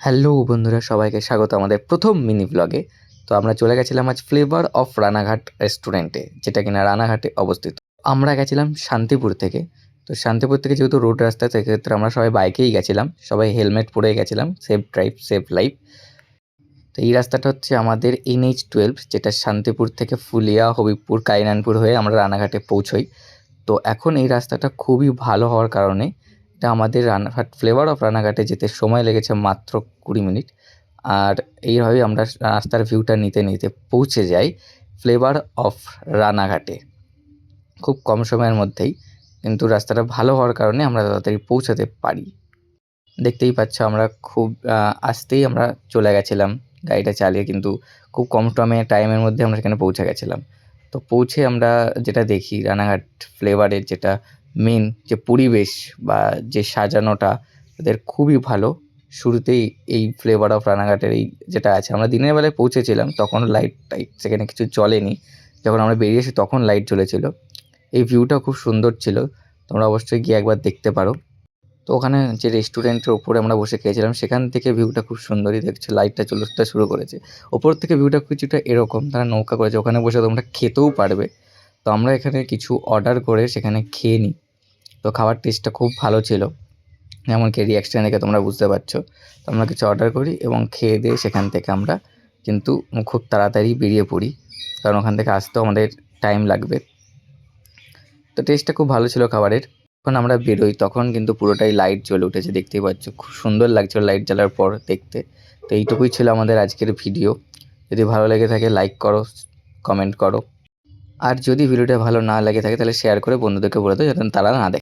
Hello বন্ধুরা, সবাইকে স্বাগত আমাদের প্রথম মিনি ব্লগে। তো আমরা চলে গেছিলাম আজ ফ্লেভার অফ রানাঘাট রেস্টুরেন্টে, যেটা কিনা রানাঘাটে অবস্থিত। আমরা গেছিলাম শান্তিপুর থেকে। তো শান্তিপুর থেকে যেহেতু রোড রাস্তা, সেক্ষেত্রে আমরা সবাই বাইকেই গেছিলাম, সবাই হেলমেট পরে গেছিলাম। Safe drive safe life. তো এই রাস্তাটা হচ্ছে আমাদের NH-12, যেটা শান্তিপুর থেকে ফুলিয়া, হবিবপুর, কাইনানপুর হয়ে আমরা রানাঘাটে পৌঁছই। তো এখন এই রাস্তাটা খুবই ভালো হওয়ার কারণে এটা আমাদের রানাঘাট ফ্লেভার অফ রানাঘাটে যেতে সময় লেগেছে মাত্র 20 মিনিট। আর এইভাবেই আমরা রাস্তার ভিউটা নিতে নিতে পৌঁছে যাই ফ্লেভার অফ রানাঘাটে খুব কম সময়ের মধ্যেই। কিন্তু রাস্তাটা ভালো হওয়ার কারণে আমরা তাড়াতাড়ি পৌঁছাতে পারি। দেখতেই পাচ্ছ আমরা খুব আস্তেই আমরা চলে গেছিলাম গাড়িটা চালিয়ে, কিন্তু খুব কম টাইমের মধ্যে আমরা সেখানে পৌঁছে গেছিলাম। তো পৌঁছে আমরা যেটা দেখি রানাঘাট ফ্লেভারের যেটা মেন যে পরিবেশ বা যে সাজানোটা তাদের খুবই ভালো। শুরুতেই এই ফ্লেভার অফ রানাঘাটের এই যেটা আছে, আমরা দিনের বেলায় পৌঁছেছিলাম তখন লাইট টাইট সেখানে কিছু জ্বলেনি। যখন আমরা বেরিয়েছি তখন লাইট জ্বলেছিল। এই ভিউটা খুব সুন্দর ছিল, তোমরা অবশ্যই গিয়ে একবার দেখতে পারো। তো ওখানে যে রেস্টুরেন্টের ওপরে আমরা বসে খেয়েছিলাম, সেখান থেকে ভিউটা খুব সুন্দরই দেখছে, লাইটটা জ্বলতে শুরু করেছে। ওপর থেকে ভিউটা কিছুটা এরকম, তারা নৌকা করেছে, ওখানে বসে তোমরা খেতেও পারবে। তো আমরা এখানে কিছু অর্ডার করে সেখানে খেয়ে নিই। তো খাবার টেস্টটা খুব ভালো ছিল, এমনকি রিয়াকশান দেখে তোমরা বুঝতে পারছো। তো আমরা কিছু অর্ডার করি এবং খেয়ে দিয়ে সেখান থেকে আমরা কিন্তু খুব তাড়াতাড়ি বেরিয়ে পড়ি, কারণ ওখান থেকে আসতেও আমাদের টাইম লাগবে। তো টেস্টটা খুব ভালো ছিল খাবারের। যখন আমরা বেরোই তখন কিন্তু পুরোটাই লাইট জ্বলে উঠেছে, দেখতেই পাচ্ছ, খুব সুন্দর লাগছিল লাইট জ্বালার পর দেখতে। তো এইটুকুই ছিল আমাদের আজকের ভিডিও। যদি ভালো লেগে থাকে লাইক করো, কমেন্ট করো, আর যদি ভিডিওটা ভালো না লেগে থাকে তাহলে শেয়ার করে বন্ধুদেরকে বলে দাও যাতে তারা না দেখে।